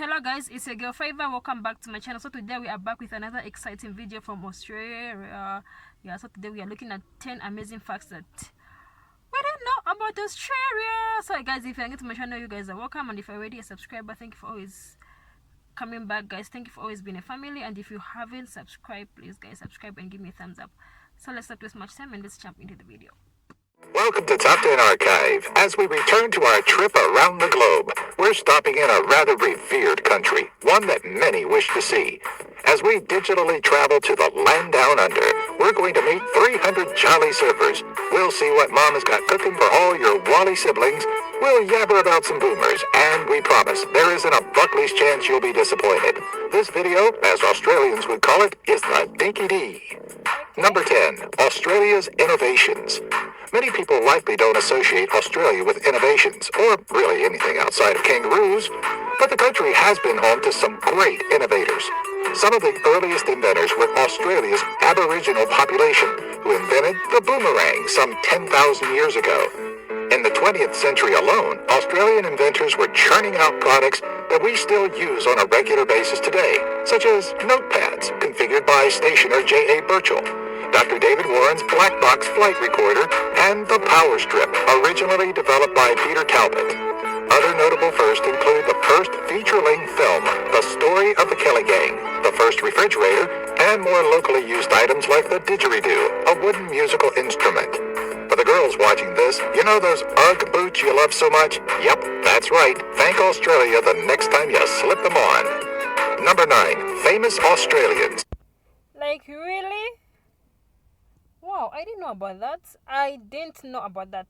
Hello guys, it's your girl Favor. Welcome back to my channel. So today we are back with another exciting video from Australia. So today we are looking at 10 amazing facts that we don't know about Australia. So guys, if you're new to my channel, you guys are welcome, and if you're already a subscriber, thank you for always coming back, guys. Thank you for always being a family, and if you haven't subscribed, please guys subscribe and give me a thumbs up. So let's not waste much time and let's jump into the video. Welcome to Top 10 Archive. As we return to our trip around the globe, we're stopping in a rather revered country, one that many wish to see. As we digitally travel to the land down under, we're going to meet 300 jolly surfers. We'll see what Mama's got cooking for all your Wally siblings. We'll yabber about some boomers, and we promise there isn't a Buckley's chance you'll be disappointed. This video, as Australians would call it, is the Dinky D. Number 10, Australia's innovations. Many people likely don't associate Australia with innovations, or really anything outside of kangaroos, but the country has been home to some great innovators. Some of the earliest inventors were Australia's Aboriginal population, who invented the boomerang some 10,000 years ago. In the 20th century alone, Australian inventors were churning out products that we still use on a regular basis today, such as notepads configured by stationer J.A. Burchell, Dr. David Warren's Black Box flight recorder, and the Power Strip, originally developed by Peter Talbot. Other notable firsts include the first feature-length film, The Story of the Kelly Gang, the first refrigerator, and more locally used items like the didgeridoo, a wooden musical instrument. For the girls watching this, you know those Ugg boots you love so much? Yep, that's right. Thank Australia the next time you slip them on. Number 9, famous Australians. Like, really? Wow, I didn't know about that. I didn't know about that.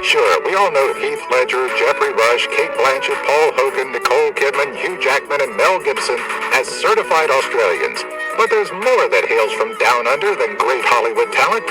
Sure, we all know Heath Ledger, Jeffrey Rush, Kate Blanchett, Paul Hogan, Nicole Kidman, Hugh Jackman, and Mel Gibson as certified Australians. But there's more that hails from down under than great Hollywood talent.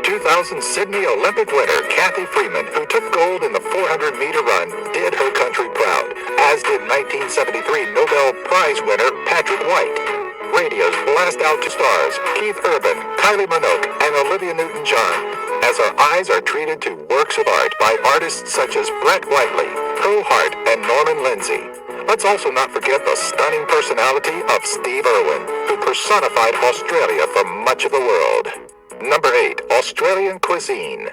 2000 Sydney Olympic winner Kathy Freeman, who took gold in the 400-meter run, did her country proud, as did 1973 Nobel Prize winner Patrick White. Radios blast out to stars Keith Urban, Kylie Minogue, and Olivia Newton-John, as our eyes are treated to works of art by artists such as Brett Whiteley, Cole Hart, and Norman Lindsay. Let's also not forget the stunning personality of Steve Irwin, who personified Australia for much of the world. Number 8, Australian cuisine.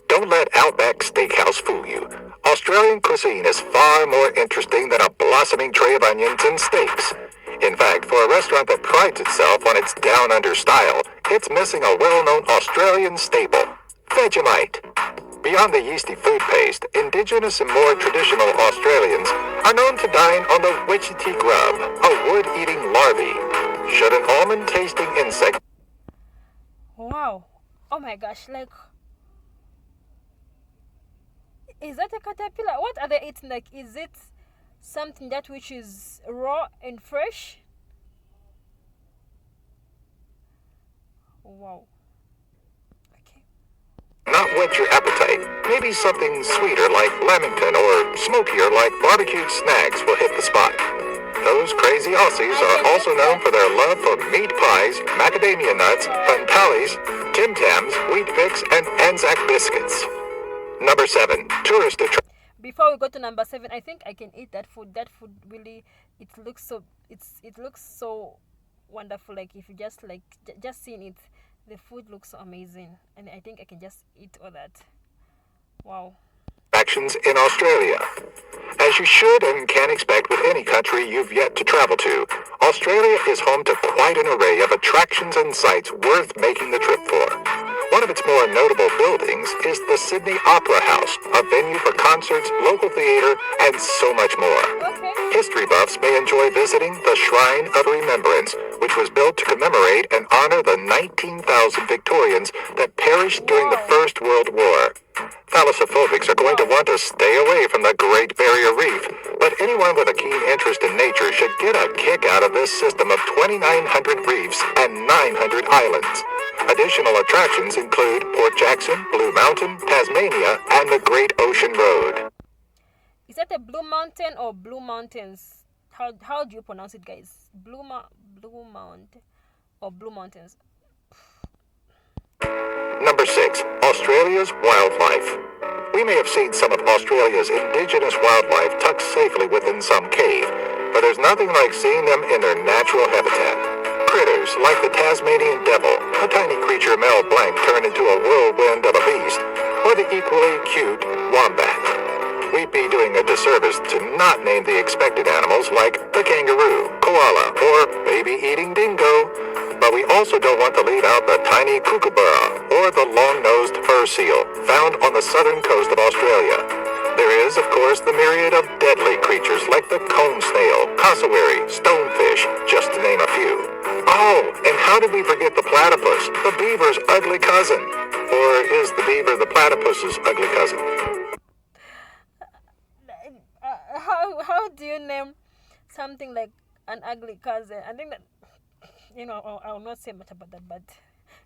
Don't let Outback Steakhouse fool you. Australian cuisine is far more interesting than a blossoming tray of onions and steaks. In fact, for a restaurant that prides itself on its down-under style, it's missing a well-known Australian staple, Vegemite. Beyond the yeasty food paste, indigenous and more traditional Australians are known to dine on the Wichiti grub, a wood-eating larvae. Should an almond-tasting insect... Wow. Oh my gosh, like... Is that a caterpillar? What are they eating? Like, is it something that which is raw and fresh? Wow. Okay. not whet your appetite, maybe something sweeter like lamington or smokier like barbecued snacks will hit the spot. Those crazy Aussies are also known for their love for meat pies, macadamia nuts, pantallies, Tim Tams, Wheat Bix, and Anzac biscuits. Number 7, tourist attraction. Before we go to number 7, I think I can eat that food. That food really, it looks so wonderful. Like, if you just like just seeing it, the food looks so amazing, and I think I can just eat all that. Wow. Attractions in Australia. As you should and can expect with any country you've yet to travel to, Australia is home to quite an array of attractions and sites worth making the trip for. One of its more notable buildings is the Sydney Opera House, a venue for concerts, local theater, and so much more. Okay. History buffs may enjoy visiting the Shrine of Remembrance, which was built to commemorate and honor the 19,000 Victorians that perished during the First World War. Thalassophobics are going to want to stay away from the Great Barrier Reef, but anyone with a keen interest in nature should get a kick out of this system of 2,900 reefs and 900 islands. Additional attractions include Port Jackson, Blue Mountain, Tasmania, and the Great Ocean Road. Is that a Blue Mountain or Blue Mountains? How do you pronounce it, guys? Blue Mountain or Blue Mountains? Number 6, Australia. Australia's wildlife. We may have seen some of Australia's indigenous wildlife tucked safely within some cave, but there's nothing like seeing them in their natural habitat. Critters like the Tasmanian devil, a tiny creature Mel Blanc turned into a whirlwind of a beast, or the equally cute wombat. We'd be doing a disservice to not name the expected animals like the kangaroo, koala, or baby-eating dingo. But we also don't want to leave out the tiny kookaburra, or the long-nosed fur seal, found on the southern coast of Australia. There is, of course, the myriad of deadly creatures like the cone snail, cassowary, stonefish, just to name a few. Oh, and how did we forget the platypus, the beaver's ugly cousin? Or is the beaver the platypus's ugly cousin? How do you name something like an ugly cousin? I think that, I'll not say much about that, but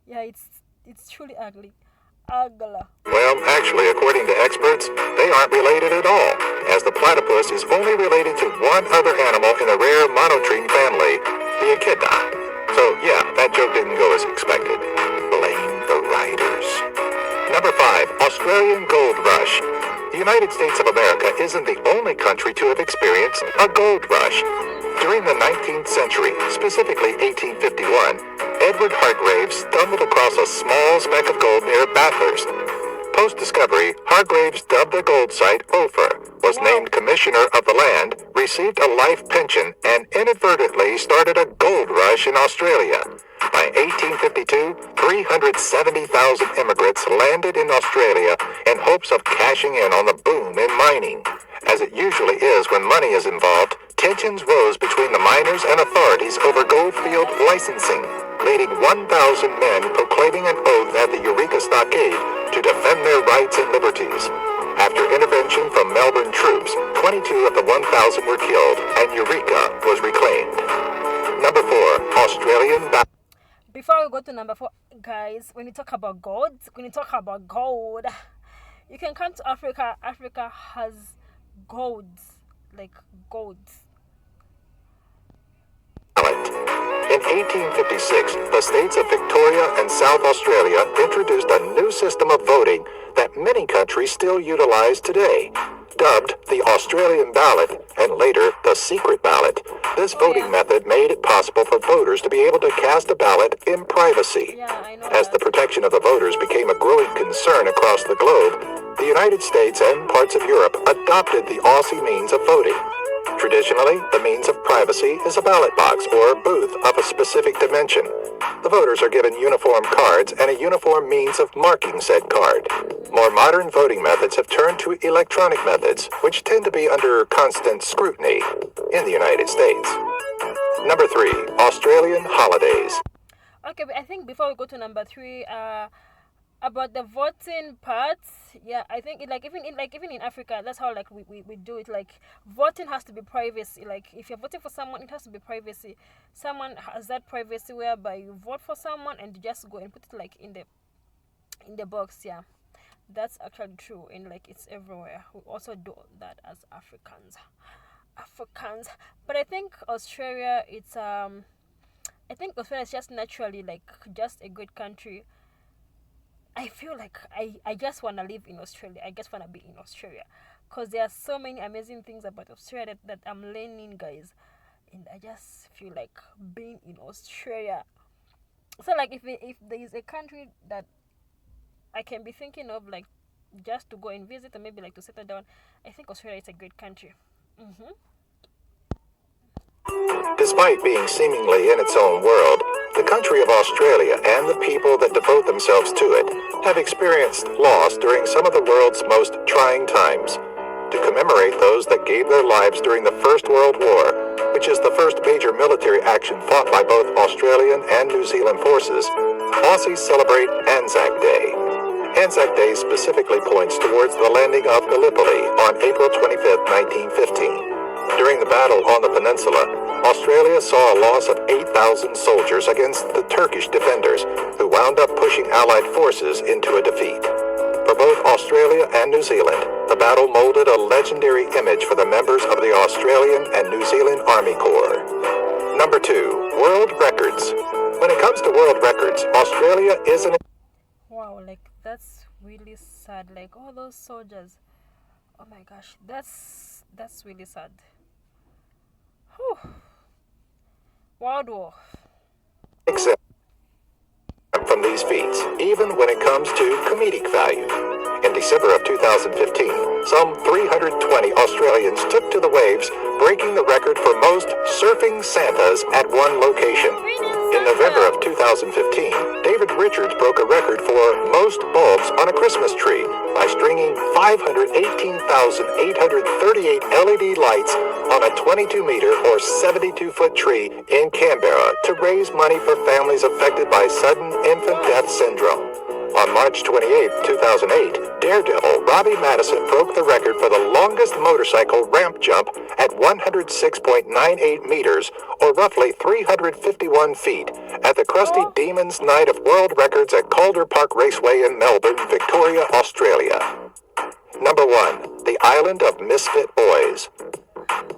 yeah, it's truly ugly. Ugly. Well, actually, according to experts, they aren't related at all, as the platypus is only related to one other animal in the rare monotreme family, the echidna. So yeah, that joke didn't go as expected. Blame the writers. Number 5, Australian Gold Rush. The United States of America isn't the only country to have experienced a gold rush. During the 19th century, specifically 1851, Edward Hargreaves stumbled across a small speck of gold near Bathurst. Post-discovery, Hargreaves, dubbed the gold site Ophir, was named commissioner of the land, received a life pension, and inadvertently started a gold rush in Australia. By 1852, 370,000 immigrants landed in Australia in hopes of cashing in on the boom in mining. As it usually is when money is involved, tensions rose between the miners and authorities over goldfield licensing, leading 1,000 men proclaiming an oath at the Eureka Stockade to defend their rights and liberties. After intervention from Melbourne troops, 22 of the 1,000 were killed and Eureka was reclaimed. Number 4, Australian Before we go to number 4, guys, when you talk about gold, you can come to Africa. Africa has gold, like gold. In 1856, the states of Victoria and South Australia introduced a new system of voting that many countries still utilize today. Dubbed the Australian ballot and later the secret ballot, this voting method made it possible for voters to be able to cast a ballot in privacy. As the protection of the voters became a growing concern across the globe, the United States and parts of Europe adopted the Aussie means of voting. Traditionally, the means of privacy is a ballot box or booth of a specific dimension. The voters are given uniform cards and a uniform means of marking said card. More modern voting methods have turned to electronic methods, which tend to be under constant scrutiny in the United States. Number 3, Australian holidays. Okay, but I think before we go to number 3, about the voting part, yeah, I think even in Africa, that's how we do it. Like, voting has to be privacy. Like, if you're voting for someone, it has to be privacy. Someone has that privacy whereby you vote for someone and you just go and put it in the box. Yeah, that's actually true, and it's everywhere. We also do that as Africans. But I think Australia, I think Australia is just naturally just a good country. I feel like I just want to live in Australia. I just want to be in Australia because there are so many amazing things about Australia that I'm learning, guys. And I just feel like being in Australia. So, if there is a country that I can be thinking of, just to go and visit or maybe to settle down, I think Australia is a great country. Despite being seemingly in its own world, the country of Australia and the people that devote themselves to it have experienced loss during some of the world's most trying times. To commemorate those that gave their lives during the First World War, which is the first major military action fought by both Australian and New Zealand forces, Aussies celebrate Anzac Day. Anzac Day specifically points towards the landing of Gallipoli on April 25, 1915. During the battle on the peninsula, Australia saw a loss of 8,000 soldiers against the Turkish defenders, who wound up pushing Allied forces into a defeat. For both Australia and New Zealand, the battle molded a legendary image for the members of the Australian and New Zealand Army Corps. Number 2, World Records. When it comes to world records, Australia is an... Wow, that's really sad. Like all those soldiers. Oh my gosh, that's really sad. Whew. World War. Except from these feats, even when it comes to comedic value. In December of 2015, some 320 Australians took to the waves, breaking the record for most surfing Santas at one location. In November of 2015, David Richards broke a record for most bulbs on a Christmas tree by stringing 518,838 LED lights on a 22-meter or 72-foot tree in Canberra to raise money for families affected by sudden infant death syndrome. On March 28, 2008, daredevil Robbie Madison broke the record for the longest motorcycle ramp jump at 106.98 meters, or roughly 351 feet, at the Krusty Demons Night of World Records at Calder Park Raceway in Melbourne, Victoria, Australia. Number 1. The Island of Misfit Boys.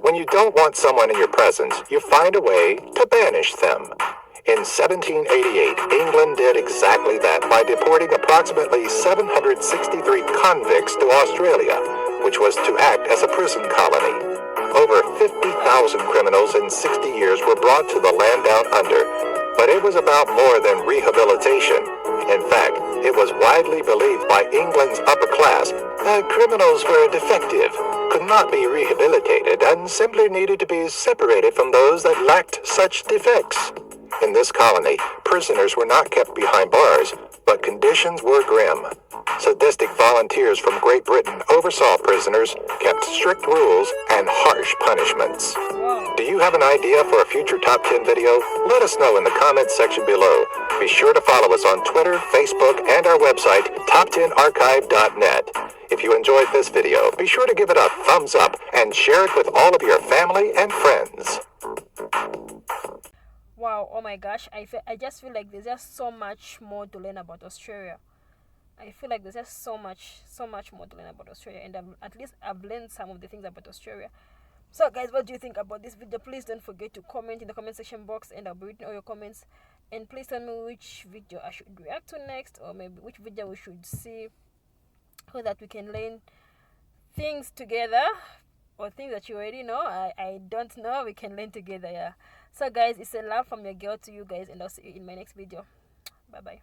When you don't want someone in your presence, you find a way to banish them. In 1788, England did exactly that by deporting approximately 763 convicts to Australia, which was to act as a prison colony. Over 50,000 criminals in 60 years were brought to the land down under, but it was about more than rehabilitation. In fact, it was widely believed by England's upper class that criminals were defective, could not be rehabilitated, and simply needed to be separated from those that lacked such defects. In this colony, prisoners were not kept behind bars, but conditions were grim. Sadistic volunteers from Great Britain oversaw prisoners, kept strict rules, and harsh punishments. Do you have an idea for a future Top 10 video? Let us know in the comments section below. Be sure to follow us on Twitter, Facebook, and our website, top10archive.net. If you enjoyed this video, be sure to give it a thumbs up and share it with all of your family and friends. Wow, oh my gosh, I just feel like there's just so much more to learn about Australia. I feel like there's just so much more to learn about Australia, and at least I've learned some of the things about Australia. So guys, what do you think about this video? Please don't forget to comment in the comment section box, and I'll be reading all your comments. And please tell me which video I should react to next, or maybe which video we should see, so that we can learn things together, or things that you already know. I don't know, we can learn together. Yeah. So guys, it's a love from your girl to you guys, and I'll see you in my next video. Bye bye.